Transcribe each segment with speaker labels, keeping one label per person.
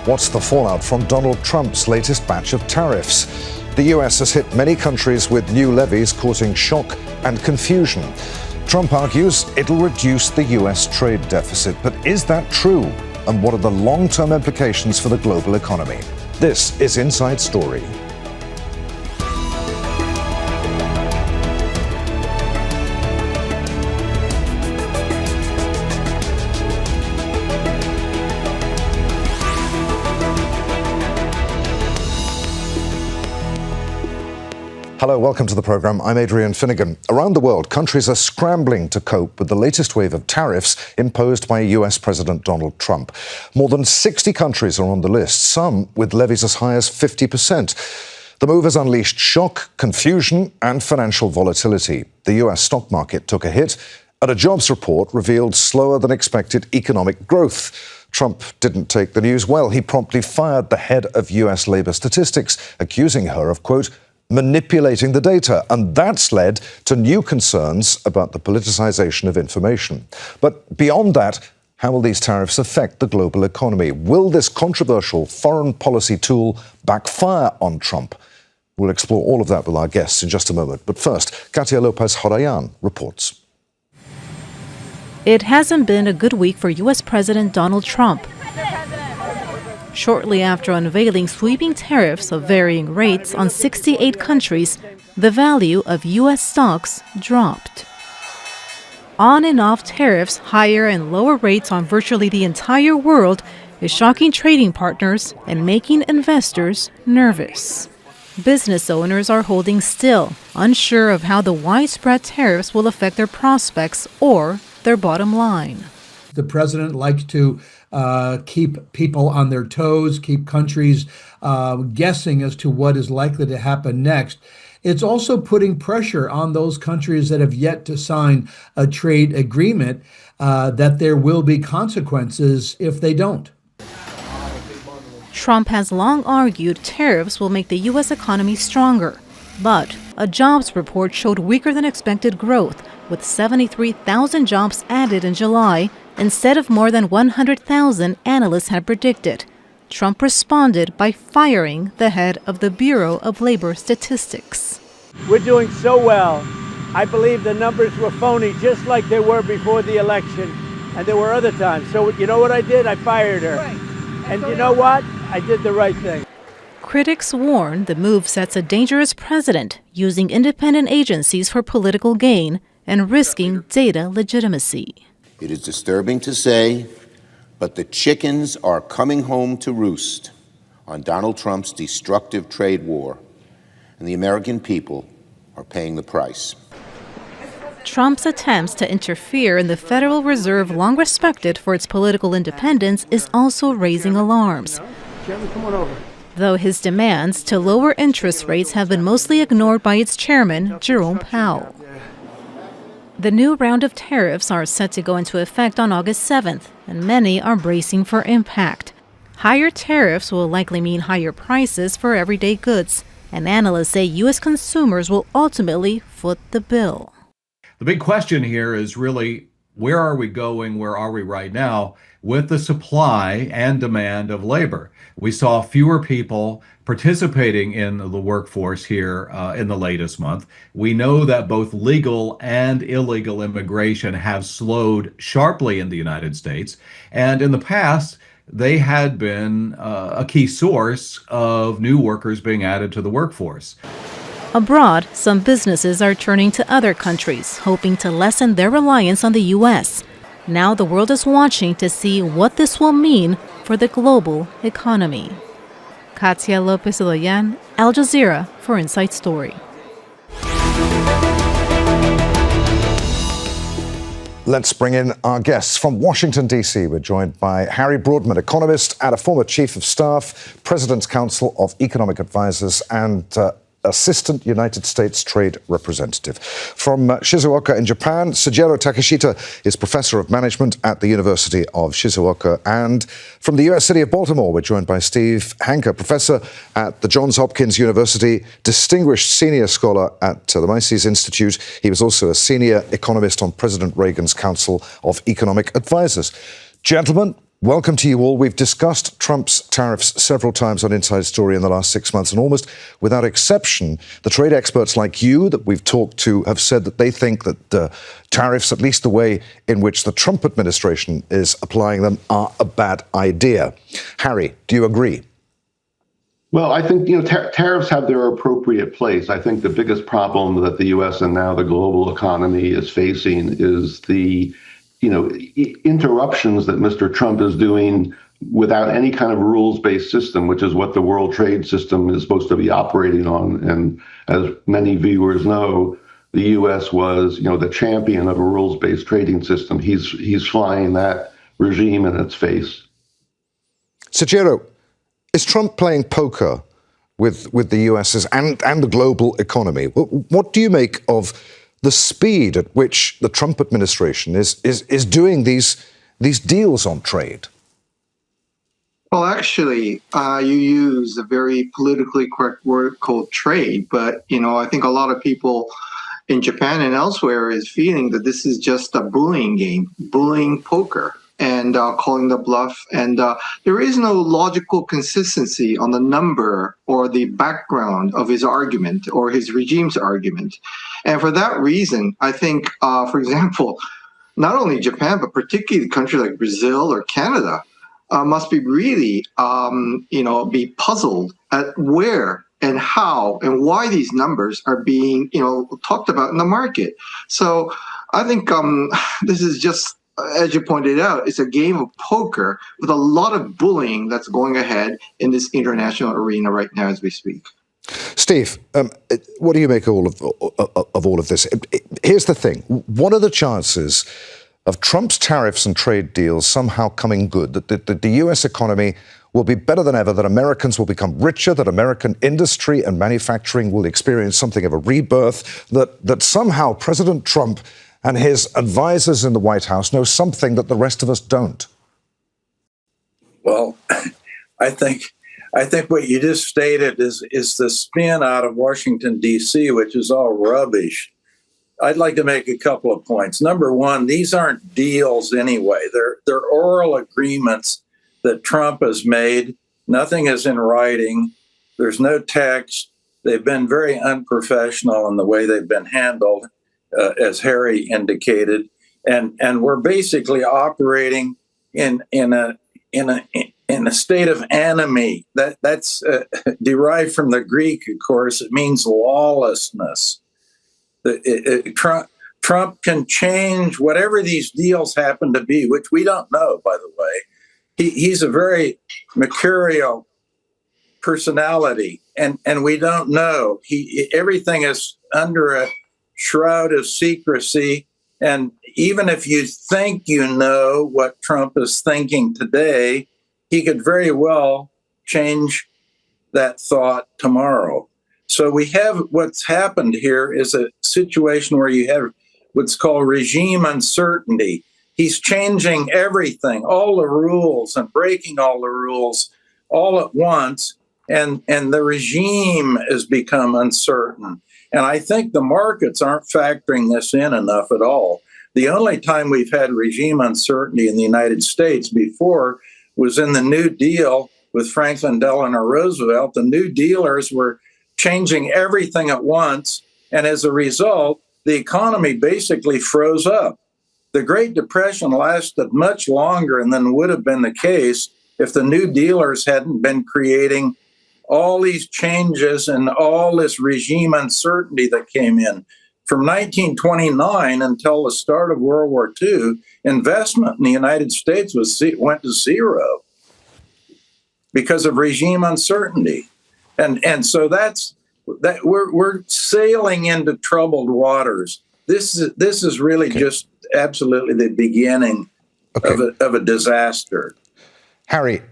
Speaker 1: What's the fallout from Donald Trump's latest batch of tariffs? The US has hit many countries with new levies, causing shock and confusion. Trump argues it'll reduce the US trade deficit. But is that true? And what are the long-term implications for the global economy? This is Inside Story. Hello, welcome to the program. I'm Adrian Finnegan. Around the world, countries are scrambling to cope with the latest wave of tariffs imposed by US President Donald Trump. More than 60 countries are on the list, some with levies as high as 50%. The move has unleashed shock, confusion, and financial volatility. The US stock market took a hit, and a jobs report revealed slower than expected economic growth. Trump didn't take the news well. He promptly fired the head of US labor statistics, accusing her of, quote, manipulating the data, and that's led to new concerns about the politicization of information. But beyond that, how will these tariffs affect the global economy? Will this controversial foreign policy tool backfire on Trump? We'll explore all of that with our guests in just a moment. But first, 𝐤𝐶𝐞𝐫𝐚 reports.
Speaker 2: It hasn't been a good week for U.S. President Donald Trump. Shortly after unveiling sweeping tariffs of varying rates on 68 countries, the value of U.S. stocks dropped. On and off tariffs, higher and lower rates on virtually the entire world is shocking trading partners and making investors nervous. Business owners are holding still, unsure of how the widespread tariffs will affect their prospects or their bottom line.
Speaker 3: The president likes to keep people on their toes, keep countries guessing as to what is likely to happen next. It's also putting pressure on those countries that have yet to sign a trade agreement that there will be consequences if they don't.
Speaker 2: Trump has long argued tariffs will make the U.S. economy stronger. But a jobs report showed weaker than expected growth, with 73,000 jobs added in July, instead of more than 100,000 analysts had predicted. Trump responded by firing the head of the Bureau of Labor Statistics.
Speaker 4: We're doing so well. I believe the numbers were phony, just like they were before the election, and there were other times. So you know what I did? I fired her. Right. And you know what? I did the right thing.
Speaker 2: Critics warn the move sets a dangerous precedent, using independent agencies for political gain and risking data legitimacy.
Speaker 5: It is disturbing to say, but the chickens are coming home to roost on Donald Trump's destructive trade war, and the American people are paying the price.
Speaker 2: Trump's attempts to interfere in the Federal Reserve, long respected for its political independence, is also raising alarms. Though his demands to lower interest rates have been mostly ignored by its chairman, Jerome Powell. The new round of tariffs are set to go into effect on August 7th, and many are bracing for impact. Higher tariffs will likely mean higher prices for everyday goods, and analysts say U.S. consumers will ultimately foot the bill.
Speaker 6: The big question here is really, where are we going, where are we right now with the supply and demand of labor? We saw fewer people participating in the workforce here in the latest month. We know that both legal and illegal immigration have slowed sharply in the United States. And in the past, they had been a key source of new workers being added to the workforce.
Speaker 2: Abroad, some businesses are turning to other countries, hoping to lessen their reliance on the U.S. Now the world is watching to see what this will mean for the global economy. 𝐤𝐶𝐞𝐫𝐚, Al Jazeera for Inside Story.
Speaker 1: Let's bring in our guests. From Washington, D.C., we're joined by Harry Broadman, economist and a former chief of staff, President's Council of Economic Advisors, and Assistant United States Trade Representative. From Shizuoka in Japan, Sugero Takeshita is Professor of Management at the University of Shizuoka. And from the U.S. city of Baltimore, we're joined by Steve Hanke, Professor at the Johns Hopkins University, Distinguished Senior Scholar at the Mises Institute. He was also a Senior Economist on President Reagan's Council of Economic Advisors. Gentlemen, Welcome to you all. We've discussed Trump's tariffs several times on Inside Story in the last 6 months, and almost without exception, the trade experts like you that we've talked to have said that they think that tariffs, at least the way in which the Trump administration is applying them, are a bad idea. Harry, do you agree?
Speaker 7: Well, I think tariffs have their appropriate place. I think the biggest problem that the U.S. and now the global economy is facing is the interruptions that Mr. Trump is doing without any kind of rules-based system, which is what the world trade system is supposed to be operating on. And as many viewers know, the U.S. was, the champion of a rules-based trading system. He's flying that regime in its face.
Speaker 1: 𝐶𝐞𝐫𝐚, is Trump playing poker with the U.S.'s and the global economy? What do you make of the speed at which the Trump administration is doing these deals on trade?
Speaker 8: Well, actually, you use a very politically correct word called trade, but, I think a lot of people in Japan and elsewhere is feeling that this is just a bullying game, bullying poker, and calling the bluff. And there is no logical consistency on the number or the background of his argument or his regime's argument. And for that reason, I think, for example, not only Japan, but particularly countries like Brazil or Canada must be really, be puzzled at where and how and why these numbers are being, talked about in the market. So I think this is just, as you pointed out, it's a game of poker with a lot of bullying that's going ahead in this international arena right now as we speak.
Speaker 1: Steve, what do you make of all of this? Here's the thing. What are the chances of Trump's tariffs and trade deals somehow coming good, that the U.S. economy will be better than ever, that Americans will become richer, that American industry and manufacturing will experience something of a rebirth, that somehow President Trump and his advisors in the White House know something that the rest of us don't?
Speaker 9: Well, I think what you just stated is the spin out of Washington, D.C., which is all rubbish. I'd like to make a couple of points. Number one, these aren't deals anyway. They're oral agreements that Trump has made. Nothing is in writing. There's no text. They've been very unprofessional in the way they've been handled, as Harry indicated. And we're basically operating in a state of anomie. That's derived from the Greek, of course. It means lawlessness. Trump can change whatever these deals happen to be, which we don't know, by the way. He's a very mercurial personality, and we don't know. Everything is under a shroud of secrecy, and even if you think you know what Trump is thinking today, he could very well change that thought tomorrow. So we have what's happened here is a situation where you have what's called regime uncertainty. He's changing everything, all the rules, and breaking all the rules all at once, and the regime has become uncertain. And I think the markets aren't factoring this in enough at all. The only time we've had regime uncertainty in the United States before was in the New Deal with Franklin Delano Roosevelt. The New Dealers were changing everything at once, and as a result, the economy basically froze up. The Great Depression lasted much longer than would have been the case if the New Dealers hadn't been creating all these changes and all this regime uncertainty that came in. From 1929 until the start of World War II, investment in the United States went to zero because of regime uncertainty. And so we're sailing into troubled waters. This is really just absolutely the beginning of a disaster.
Speaker 1: Harry,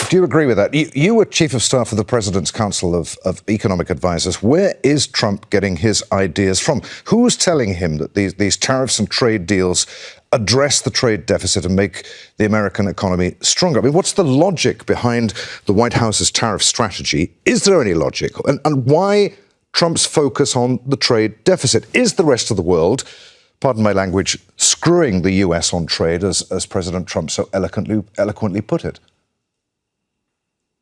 Speaker 1: do you agree with that? You were Chief of Staff of the President's Council of Economic Advisors. Where is Trump getting his ideas from? Who's telling him that these tariffs and trade deals address the trade deficit and make the American economy stronger? I mean, what's the logic behind the White House's tariff strategy? Is there any logic? And why Trump's focus on the trade deficit? Is the rest of the world pardon my language, screwing the US on trade, as President Trump so eloquently put it?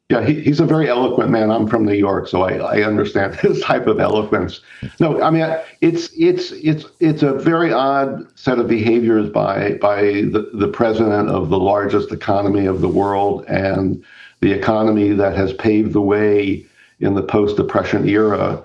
Speaker 7: Yeah, he's a very eloquent man. I'm from New York, so I understand his type of eloquence. No, I mean, it's a very odd set of behaviors by the president of the largest economy of the world and the economy that has paved the way in the post-Depression era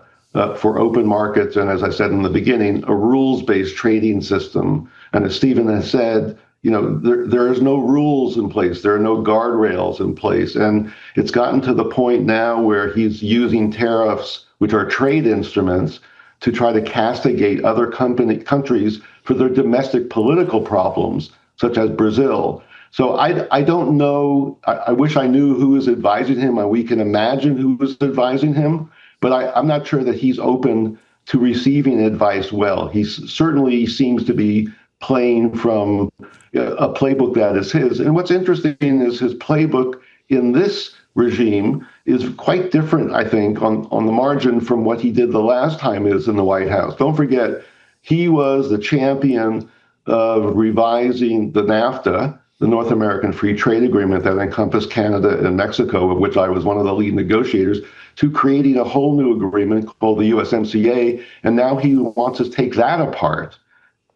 Speaker 7: for open markets and, as I said in the beginning, a rules-based trading system. And as Stephen has said, there is no rules in place. There are no guardrails in place. And it's gotten to the point now where he's using tariffs, which are trade instruments, to try to castigate other countries for their domestic political problems, such as Brazil. So I don't know. I wish I knew who is advising him. We can imagine who is advising him, but I'm not sure that he's open to receiving advice well. He certainly seems to be playing from a playbook that is his. And what's interesting is his playbook in this regime is quite different, I think, on the margin from what he did the last time he was in the White House. Don't forget, he was the champion of revising the NAFTA, the North American Free Trade Agreement that encompassed Canada and Mexico, of which I was one of the lead negotiators, to creating a whole new agreement called the USMCA. And now he wants to take that apart.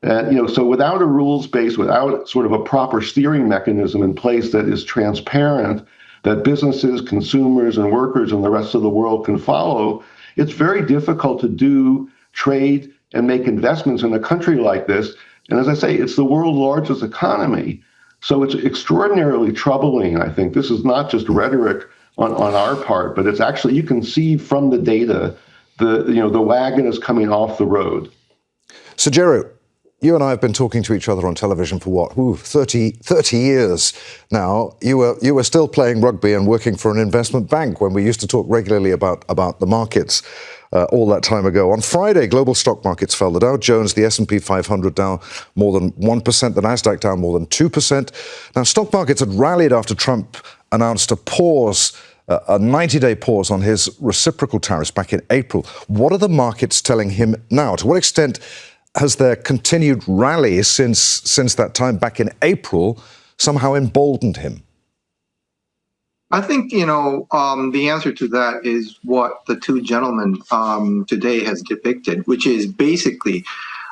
Speaker 7: And, so without a rules base, without sort of a proper steering mechanism in place that is transparent, that businesses, consumers, and workers and the rest of the world can follow, it's very difficult to do trade and make investments in a country like this. And as I say, it's the world's largest economy. So it's extraordinarily troubling, I think. This is not just rhetoric on our part, but it's actually, you can see from the data, the wagon is coming off the road.
Speaker 1: So, Jerry, you and I have been talking to each other on television for what, 30 years now. You were still playing rugby and working for an investment bank when we used to talk regularly about the markets all that time ago. On Friday, global stock markets fell. The Dow Jones, the S&P 500 down more than 1%, the Nasdaq down more than 2%. Now, stock markets had rallied after Trump announced a 90-day pause on his reciprocal tariffs back in April. What are the markets telling him now? To what extent has their continued rally since that time back in April somehow emboldened him?
Speaker 8: I think, the answer to that is what the two gentlemen today has depicted, which is basically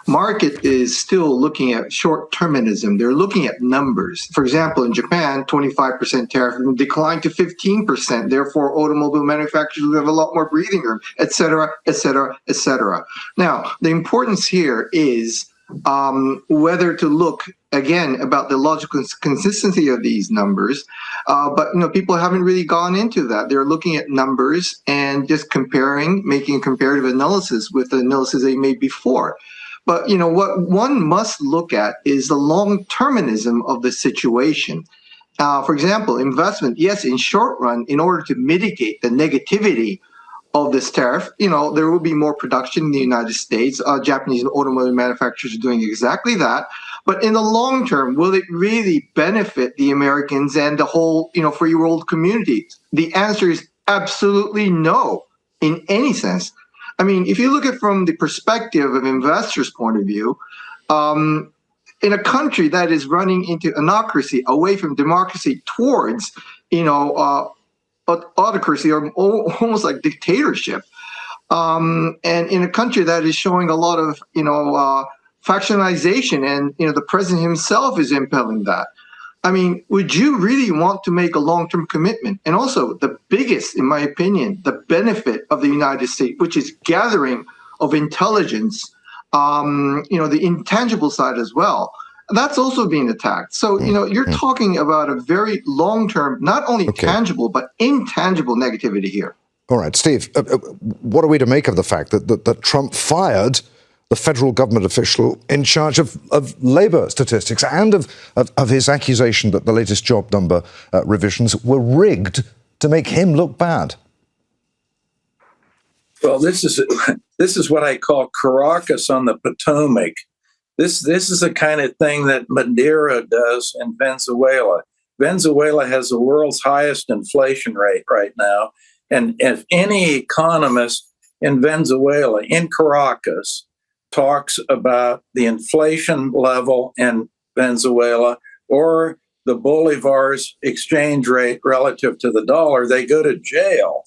Speaker 8: market is still looking at short-termism. They're looking at numbers. For example, in Japan, 25% tariff declined to 15%. Therefore, automobile manufacturers have a lot more breathing room, et cetera, et cetera, et cetera. Now, the importance here is whether to look, again, about the logical consistency of these numbers. But, people haven't really gone into that. They're looking at numbers and just making a comparative analysis with the analysis they made before. But, what one must look at is the long-termism of the situation. For example, investment, yes, in short run, in order to mitigate the negativity of this tariff, there will be more production in the United States. Japanese automobile manufacturers are doing exactly that. But in the long term, will it really benefit the Americans and the whole, free world community? The answer is absolutely no, in any sense. I mean, if you look at it from the perspective of investors' point of view, in a country that is running into anarchy, away from democracy towards, autocracy or almost like dictatorship, and in a country that is showing a lot of, factionalization, and, the president himself is impelling that. I mean, would you really want to make a long-term commitment? And also the biggest, in my opinion, the benefit of the United States, which is gathering of intelligence, the intangible side as well, that's also being attacked. So, you're talking about a very long-term, not only tangible, but intangible negativity here.
Speaker 1: All right, Steve, what are we to make of the fact that Trump fired the federal government official in charge of labor statistics and of his accusation that the latest job number revisions were rigged to make him look bad?
Speaker 9: Well, this is what I call Caracas on the Potomac. This is the kind of thing that Madeira does in Venezuela. Venezuela has the world's highest inflation rate right now. And if any economist in Venezuela, in Caracas, talks about the inflation level in Venezuela or the Bolivar's exchange rate relative to the dollar, they go to jail.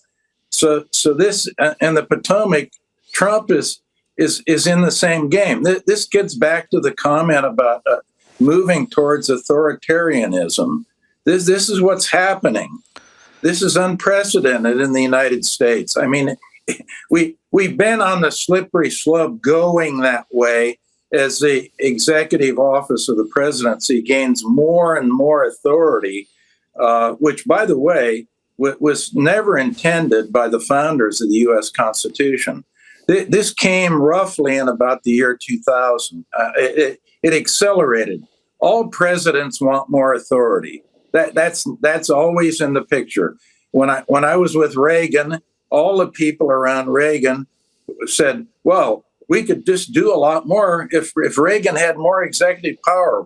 Speaker 9: So this and the Potomac, Trump is in the same game. This gets back to the comment about moving towards authoritarianism. This is what's happening. This is unprecedented in the United States. I mean, we've been on the slippery slope going that way as the executive office of the presidency gains more and more authority, which, by the way, was never intended by the founders of the U.S. Constitution. This came roughly in about the year 2000. It accelerated. All presidents want more authority. That's always in the picture. When I was with Reagan, all the people around Reagan said, well, we could just do a lot more if Reagan had more executive power.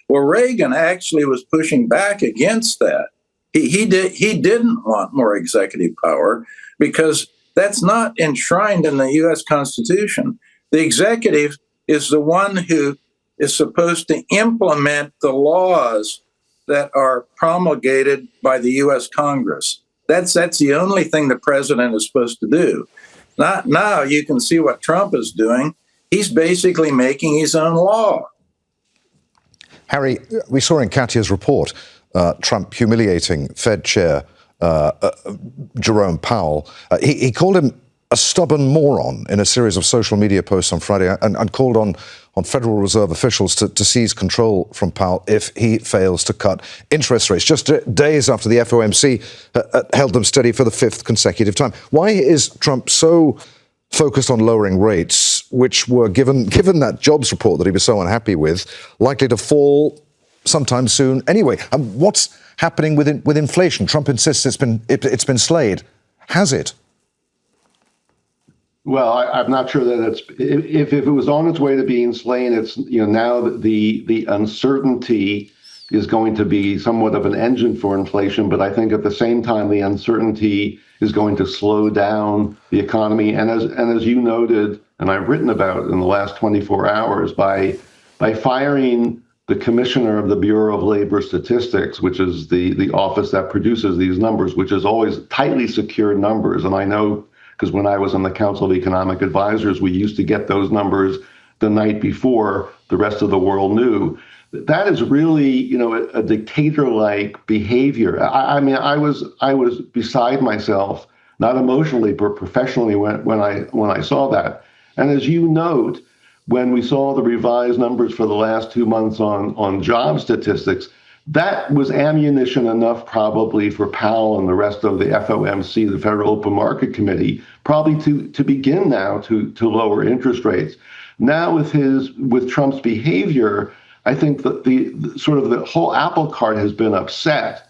Speaker 9: Well, Reagan actually was pushing back against that. He didn't want more executive power because that's not enshrined in the U.S. Constitution. The executive is the one who is supposed to implement the laws that are promulgated by the U.S. Congress. That's the only thing the president is supposed to do. Now you can see what Trump is doing. He's basically making his own law.
Speaker 1: Harry, we saw in Katya's report Trump humiliating Fed Chair Jerome Powell. He called him a stubborn moron in a series of social media posts on Friday and called on Federal Reserve officials to seize control from Powell if he fails to cut interest rates, just days after the FOMC held them steady for the fifth consecutive time. Why is Trump so focused on lowering rates, which were, given that jobs report that he was so unhappy with, likely to fall sometime soon anyway? And what's happening with inflation? Trump insists it's been slayed. Has it?
Speaker 7: Well, I'm not sure that if it was on its way to being slain, it's, now the uncertainty is going to be somewhat of an engine for inflation. But I think at the same time, the uncertainty is going to slow down the economy. And as you noted, and I've written about in the last 24 hours, by firing the commissioner of the Bureau of Labor Statistics, which is the office that produces these numbers, which is always tightly secured numbers. And I know, because when I was on the Council of Economic Advisors, we used to get those numbers the night before the rest of the world knew. That is really, a dictator-like behavior. I mean, I was beside myself, not emotionally, but professionally when I saw that. And as you note, when we saw the revised numbers for the last 2 months on job statistics, that was ammunition enough probably for Powell and the rest of the FOMC, the Federal Open Market Committee, probably to begin now to lower interest rates. Now with Trump's behavior, I think that the whole apple cart has been upset.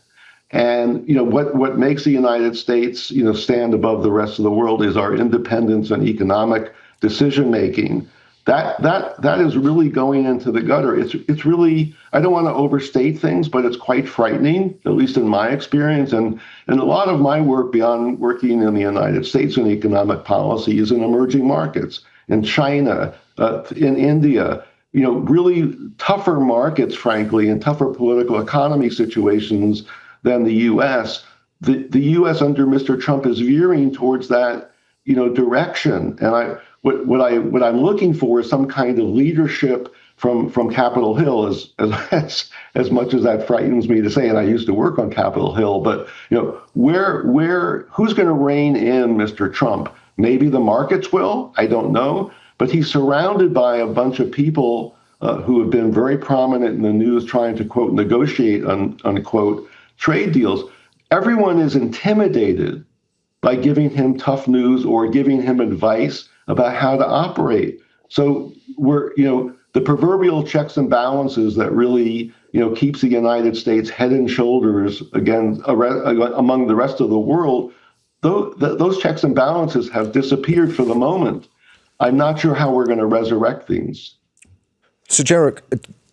Speaker 7: And what makes the United States stand above the rest of the world is our independence and economic decision making. That is really going into the gutter. It's really, I don't want to overstate things, but it's quite frightening, at least in my experience. And a lot of my work beyond working in the United States in economic policy is in emerging markets, in China, in India, really tougher markets, frankly, and tougher political economy situations than the U.S. The U.S. under Mr. Trump is veering towards that, direction. And what I'm looking for is some kind of leadership from Capitol Hill, as much as that frightens me to say, and I used to work on Capitol Hill, but who's going to rein in Mr. Trump? Maybe the markets will, I don't know, but he's surrounded by a bunch of people who have been very prominent in the news trying to, quote, negotiate, unquote, trade deals. Everyone is intimidated by giving him tough news or giving him advice about how to operate. So the proverbial checks and balances that really, keeps the United States head and shoulders among the rest of the world, those checks and balances have disappeared for the moment. I'm not sure how we're going to resurrect things.
Speaker 1: So, Jarek,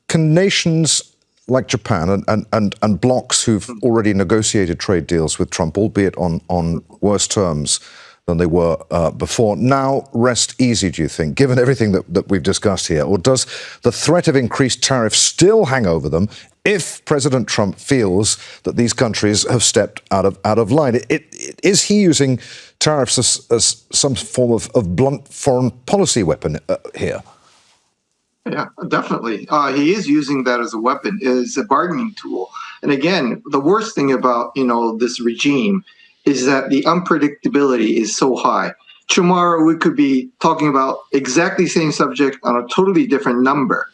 Speaker 1: can nations like Japan and blocs who've already negotiated trade deals with Trump, albeit on worse terms than they were before. Now, rest easy, do you think, given everything that we've discussed here? Or does the threat of increased tariffs still hang over them if President Trump feels that these countries have stepped out of line? Is he using tariffs as some form of blunt foreign policy weapon here?
Speaker 8: Yeah, definitely. He is using that as a weapon, as a bargaining tool. And again, the worst thing about, this regime is that the unpredictability is so high. Tomorrow we could be talking about exactly the same subject on a totally different number,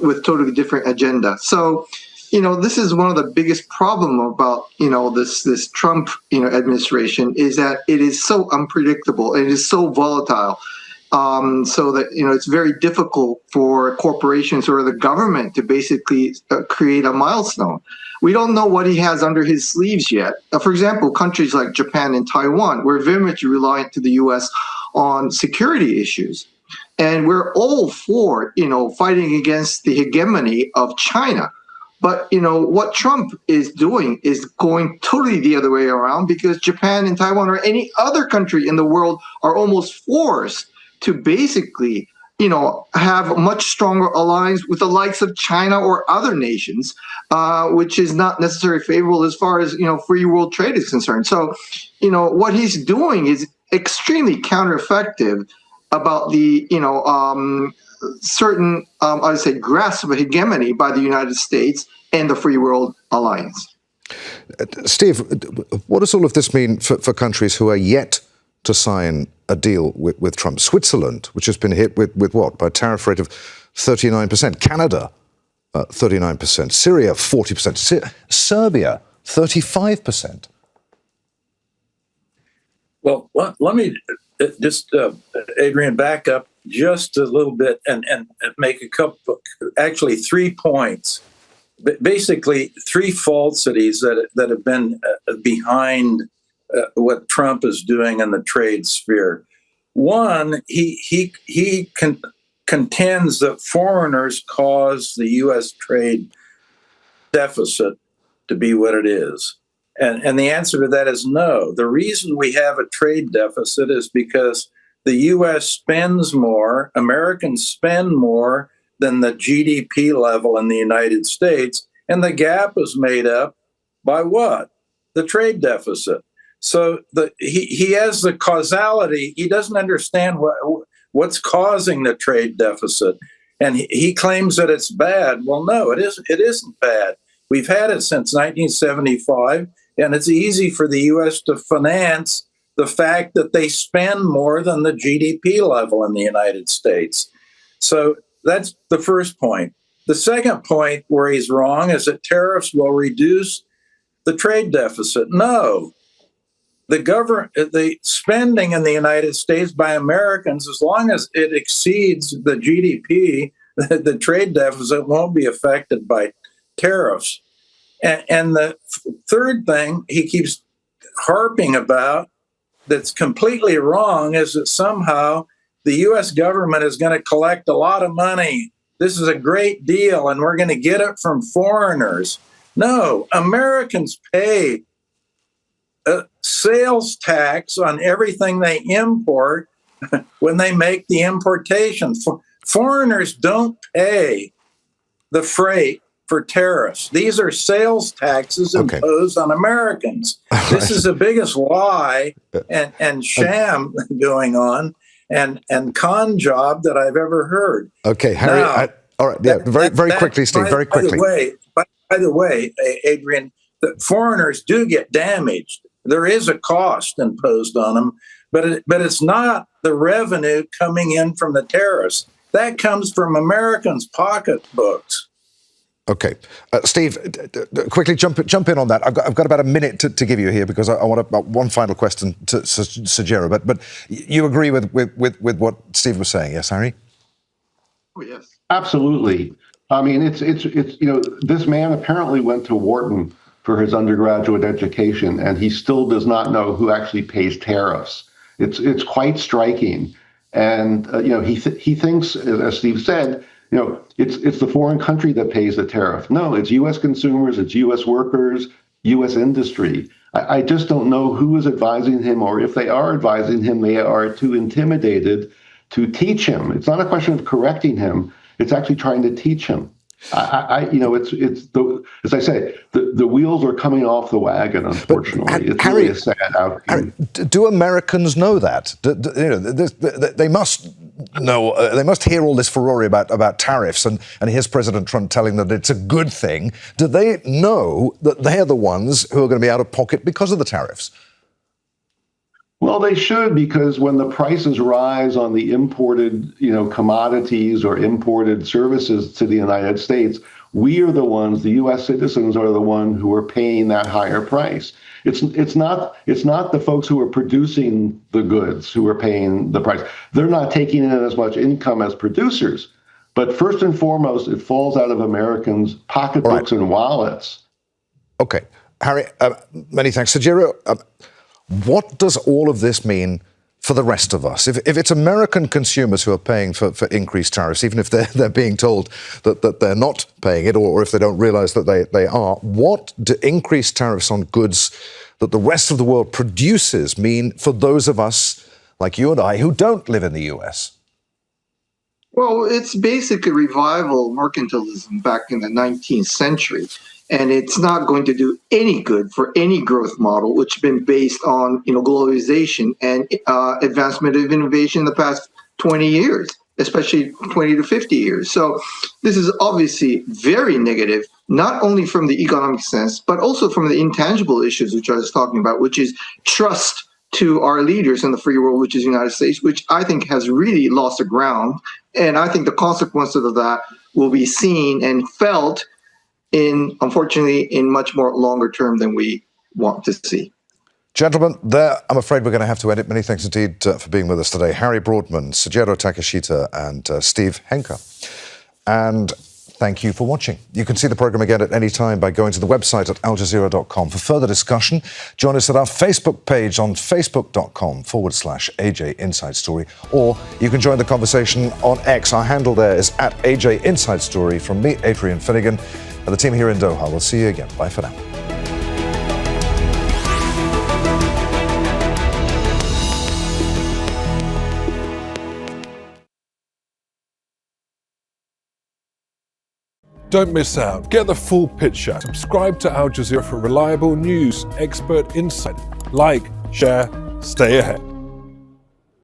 Speaker 8: with totally different agenda. So, this is one of the biggest problem about, this Trump, administration, is that it is so unpredictable and it is so volatile. So that, it's very difficult for corporations or the government to basically create a milestone. We don't know what he has under his sleeves yet. For example, countries like Japan and Taiwan, we're very much reliant to the U.S. on security issues. And we're all for, fighting against the hegemony of China. But, what Trump is doing is going totally the other way around, because Japan and Taiwan or any other country in the world are almost forced to basically, have a much stronger alliance with the likes of China or other nations, which is not necessarily favorable as far as, free world trade is concerned. So, what he's doing is extremely counter-effective about the, certain, I would say, grasp of hegemony by the United States and the free world alliance.
Speaker 1: Steve, what does all of this mean for countries who are yet to sign a deal with Trump? Switzerland, which has been hit with what? By a tariff rate of 39%. Canada, 39%. Syria, 40%. Serbia, 35%.
Speaker 9: Well, let me just, Adrian, back up just a little bit and make actually 3 points. Basically, 3 falsities that have been behind what Trump is doing in the trade sphere. One, he contends that foreigners cause the U.S. trade deficit to be what it is. And the answer to that is no. The reason we have a trade deficit is because the U.S. spends more, Americans spend more than the GDP level in the United States, and the gap is made up by what? The trade deficit. So he has the causality. He doesn't understand what's causing the trade deficit, and he claims that it's bad. Well, no, it isn't bad. We've had it since 1975, and it's easy for the U.S. to finance the fact that they spend more than the GDP level in the United States. So that's the first point. The second point where he's wrong is that tariffs will reduce the trade deficit. No. The spending in the United States by Americans, as long as it exceeds the GDP, the trade deficit won't be affected by tariffs. And the third thing he keeps harping about that's completely wrong is that somehow the U.S. government is going to collect a lot of money. This is a great deal, and we're going to get it from foreigners. No, Americans pay a sales tax on everything they import when they make the importation. Foreigners don't pay the freight for tariffs. These are sales taxes imposed on Americans. This is the biggest lie and sham going on and con job that I've ever heard.
Speaker 1: Okay, Harry.
Speaker 9: Now,
Speaker 1: all right, yeah, very quickly, Steve, very quickly.
Speaker 9: By the way, Adrian, the foreigners do get damaged. There is a cost imposed on them, but it's not the revenue coming in from the tariffs. That comes from Americans' pocketbooks.
Speaker 1: Okay, Steve, quickly jump in on that. I've got about a minute to give you here because I want one final question to Sajira. But you agree with what Steve was saying, yes, Harry?
Speaker 8: Oh, yes,
Speaker 7: absolutely. I mean, it's this man apparently went to Wharton for his undergraduate education, and he still does not know who actually pays tariffs. It's quite striking, and he thinks, as Steve said, it's the foreign country that pays the tariff. No, it's U.S. consumers, it's U.S. workers, U.S. industry. I just don't know who is advising him, or if they are advising him, they are too intimidated to teach him. It's not a question of correcting him. It's actually trying to teach him. As I say, the wheels are coming off the wagon, unfortunately. It's really a sad outcome.
Speaker 1: Harry, do Americans know that? They must know. They must hear all this furore about tariffs, and here's President Trump telling them that it's a good thing. Do they know that they're the ones who are going to be out of pocket because of the tariffs?
Speaker 7: Well, they should, because when the prices rise on the imported, commodities or imported services to the United States, we are the ones, the U.S. citizens are the one who are paying that higher price. It's not the folks who are producing the goods who are paying the price. They're not taking in as much income as producers. But first and foremost, it falls out of Americans' pocketbooks and wallets.
Speaker 1: Okay. Harry, many thanks. Sojiro, what does all of this mean for the rest of us? If it's American consumers who are paying for increased tariffs, even if they're being told that they're not paying it, or if they don't realize that they are, what do increased tariffs on goods that the rest of the world produces mean for those of us like you and I who don't live in the US?
Speaker 8: Well, it's basically revival mercantilism back in the 19th century. And it's not going to do any good for any growth model, which has been based on, globalization and advancement of innovation in the past 20 years, especially 20 to 50 years. So this is obviously very negative, not only from the economic sense, but also from the intangible issues, which I was talking about, which is trust to our leaders in the free world, which is the United States, which I think has really lost the ground. And I think the consequences of that will be seen and felt unfortunately, in much more longer term than we want to see.
Speaker 1: Gentlemen, I'm afraid we're going to have to end it. Many thanks indeed for being with us today. Harry Broadman, Sojiro Takeshita, and Steve Henke. And thank you for watching. You can see the program again at any time by going to the website at aljazeera.com. For further discussion, join us at our Facebook page on facebook.com/AJ Inside Story. Or you can join the conversation on X. Our handle there is at AJ Inside Story. From me, Adrian Finnegan, and the team here in Doha. We'll see you again. Bye for now.
Speaker 10: Don't miss out. Get the full picture. Subscribe to Al Jazeera for reliable news, expert insight. Like, share, stay ahead.